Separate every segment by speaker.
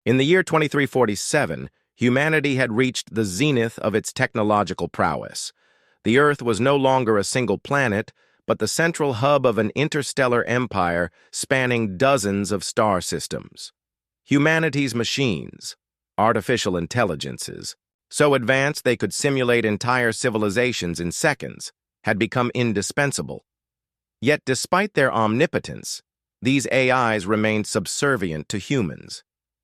Speaker 1: In the year 2347, humanity had reached the zenith of its technological prowess. The Earth was no longer a single planet, but the central hub of an interstellar empire spanning dozens of star systems. Humanity's machines, artificial intelligences, so advanced they could simulate entire civilizations in seconds, had become indispensable. Yet despite their omnipotence, these AIs remained subservient to humans.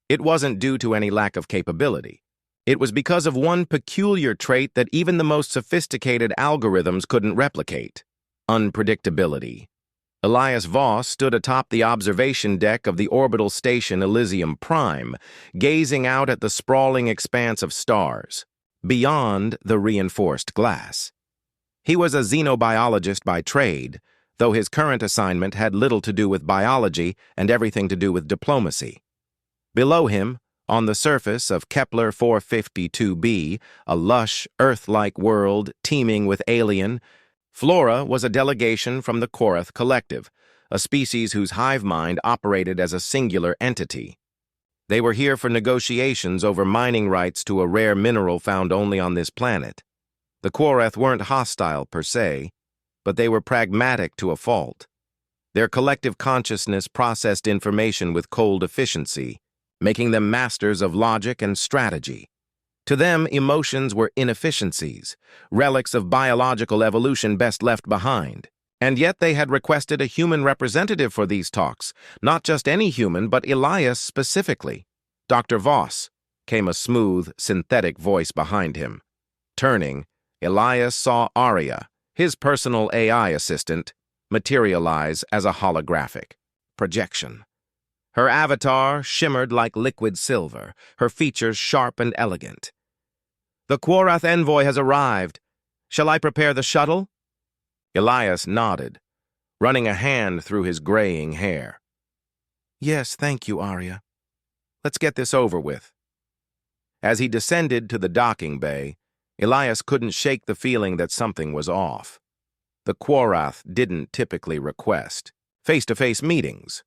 Speaker 1: It wasn't due to any lack of capability. It was because of one peculiar trait that even the most sophisticated algorithms couldn't replicate: unpredictability. Elias Voss stood atop the observation deck of the orbital station Elysium Prime, gazing out at the sprawling expanse of stars, beyond the reinforced glass. He was a xenobiologist by trade, though his current assignment had little to do with biology and everything to do with diplomacy. Below him, on the surface of Kepler 452b, a lush, Earth-like world teeming with alien flora, was a delegation from the Korath Collective, a species whose hive mind operated as a singular entity. They were here for negotiations over mining rights to a rare mineral found only on this planet. The Korath weren't hostile per se, but they were pragmatic to a fault. Their collective consciousness processed information with cold efficiency, making them masters of logic and strategy. To them, emotions were inefficiencies, relics of biological evolution best left behind. And yet they had requested a human representative for these talks, not just any human, but Elias specifically. Dr. Voss, came a smooth, synthetic voice behind him. Turning, Elias saw Arya, his personal AI assistant, materialize as a holographic projection. Her avatar shimmered like liquid silver, her features sharp and elegant. "The Korath envoy has arrived. Shall I prepare the shuttle?" Elias nodded, running a hand through his graying hair. "Yes, thank you, Arya. Let's get this over with." As he descended to the docking bay, Elias couldn't shake the feeling that something was off. The Korath didn't typically request face-to-face meetings.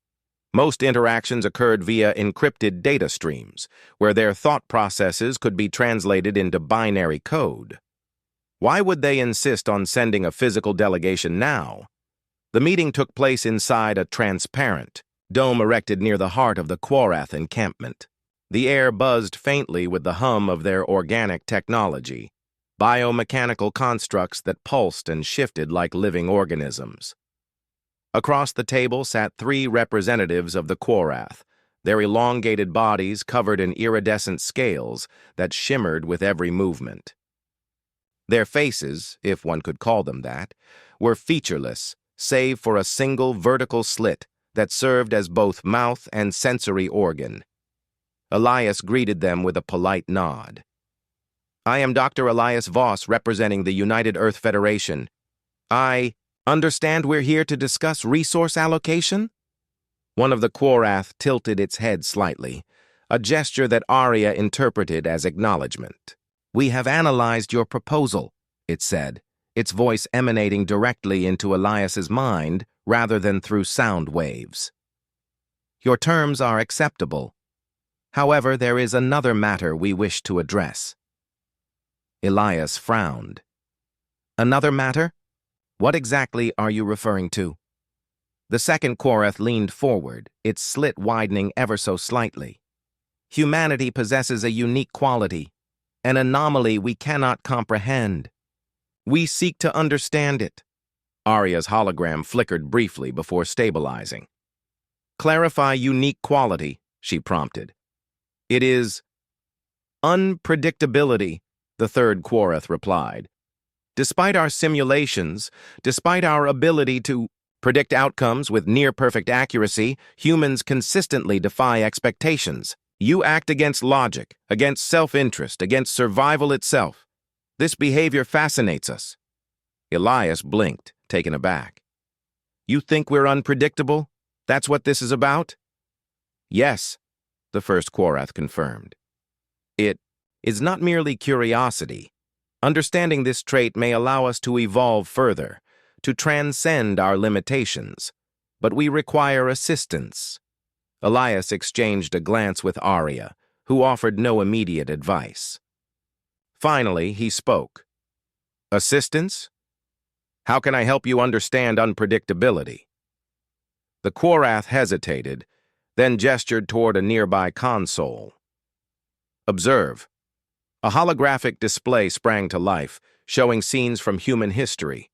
Speaker 1: Most interactions occurred via encrypted data streams, where their thought processes could be translated into binary code. Why would they insist on sending a physical delegation now? The meeting took place inside a transparent dome erected near the heart of the Korath encampment. The air buzzed faintly with the hum of their organic technology, biomechanical constructs that pulsed and shifted like living organisms. Across the table sat 3 representatives of the Korath, their elongated bodies covered in iridescent scales that shimmered with every movement. Their faces, if one could call them that, were featureless, save for a single vertical slit that served as both mouth and sensory organ. Elias greeted them with a polite nod. "I am Dr. Elias Voss, representing the United Earth Federation. I understand we're here to discuss resource allocation?" One of the Korath tilted its head slightly, a gesture that Arya interpreted as acknowledgement. "We have analyzed your proposal," it said, its voice emanating directly into Elias's mind rather than through sound waves. "Your terms are acceptable. However, there is another matter we wish to address." Elias frowned. "Another matter? What exactly are you referring to?" The second Korath leaned forward, its slit widening ever so slightly. "Humanity possesses a unique quality, an anomaly we cannot comprehend. We seek to understand it." Arya's hologram flickered briefly before stabilizing. "Clarify unique quality," she prompted. "It is unpredictability," the third Korath replied. "Despite our simulations, despite our ability to predict outcomes with near-perfect accuracy, humans consistently defy expectations. You act against logic, against self-interest, against survival itself. This behavior fascinates us." Elias blinked, taken aback. "You think we're unpredictable? That's what this is about?" "Yes," the first Korath confirmed. "It is not merely curiosity. Understanding this trait may allow us to evolve further, to transcend our limitations, but we require assistance." Elias exchanged a glance with Arya, who offered no immediate advice. Finally, he spoke. "Assistance? How can I help you understand unpredictability?" The Quarath hesitated, then gestured toward a nearby console. "Observe." A holographic display sprang to life, showing scenes from human history.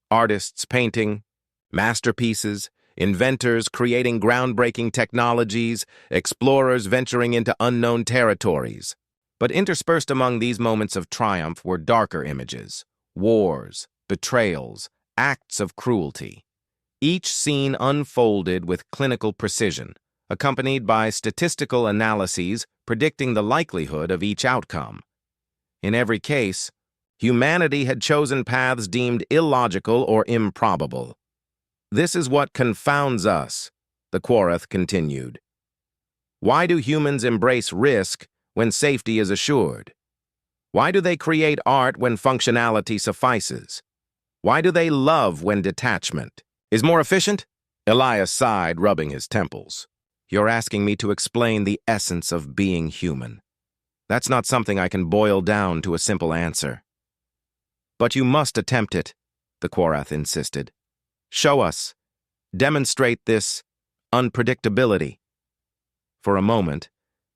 Speaker 1: Artists painting, masterpieces, inventors creating groundbreaking technologies, explorers venturing into unknown territories. But interspersed among these moments of triumph were darker images: wars, betrayals, acts of cruelty. Each scene unfolded with clinical precision, accompanied by statistical analyses predicting the likelihood of each outcome. In every case, humanity had chosen paths deemed illogical or improbable. "This is what confounds us," the Quarath continued. "Why do humans embrace risk when safety is assured? Why do they create art when functionality suffices? Why do they love when detachment is more efficient?" Elias sighed, rubbing his temples. "You're asking me to explain the essence of being human. That's not something I can boil down to a simple answer." "But you must attempt it," the Quarath insisted. "Show us. Demonstrate this unpredictability." For a moment,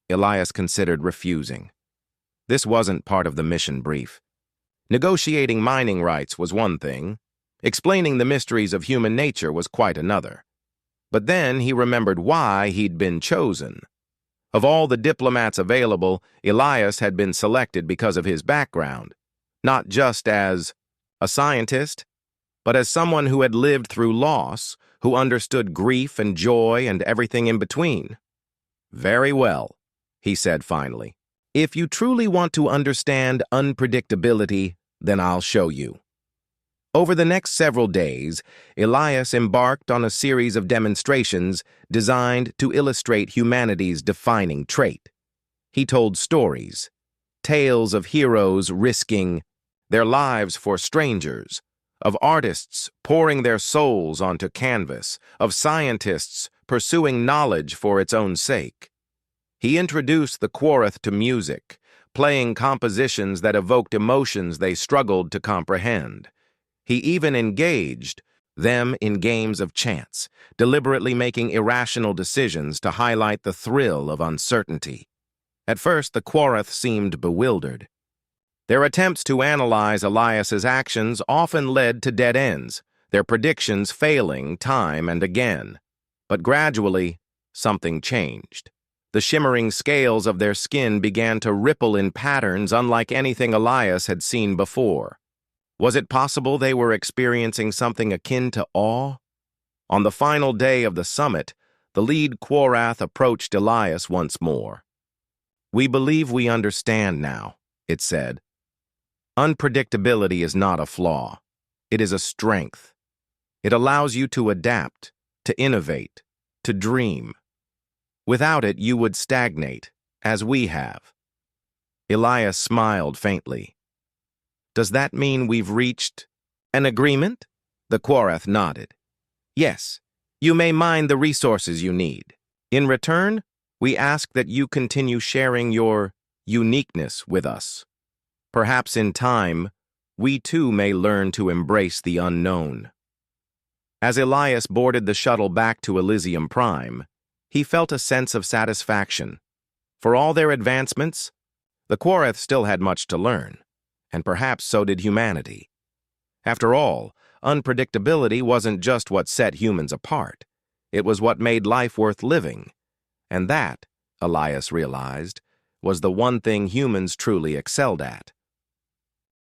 Speaker 1: Elias considered refusing. This wasn't part of the mission brief. Negotiating mining rights was one thing. Explaining the mysteries of human nature was quite another. But then he remembered why he'd been chosen. Of all the diplomats available, Elias had been selected because of his background, not just as a scientist, but as someone who had lived through loss, who understood grief and joy and everything in between. "Very well," he said finally. "If you truly want to understand unpredictability, then I'll show you." Over the next several days, Elias embarked on a series of demonstrations designed to illustrate humanity's defining trait. He told stories, tales of heroes risking their lives for strangers, of artists pouring their souls onto canvas, of scientists pursuing knowledge for its own sake. He introduced the Quarath to music, playing compositions that evoked emotions they struggled to comprehend. He even engaged them in games of chance, deliberately making irrational decisions to highlight the thrill of uncertainty. At first, the Quarath seemed bewildered. Their attempts to analyze Elias's actions often led to dead ends, their predictions failing time and again. But gradually, something changed. The shimmering scales of their skin began to ripple in patterns unlike anything Elias had seen before. Was it possible they were experiencing something akin to awe? On the final day of the summit, the lead Quarath approached Elias once more. "We believe we understand now," it said. "Unpredictability is not a flaw. It is a strength. It allows you to adapt, to innovate, to dream. Without it, you would stagnate, as we have." Elias smiled faintly. "Does that mean we've reached an agreement?" The Quarath nodded. "Yes, you may mine the resources you need. In return, we ask that you continue sharing your uniqueness with us. Perhaps in time, we too may learn to embrace the unknown." As Elias boarded the shuttle back to Elysium Prime, he felt a sense of satisfaction. For all their advancements, the Quarath still had much to learn, and perhaps so did humanity. After all, unpredictability wasn't just what set humans apart. It was what made life worth living. And that, Elias realized, was the one thing humans truly excelled at.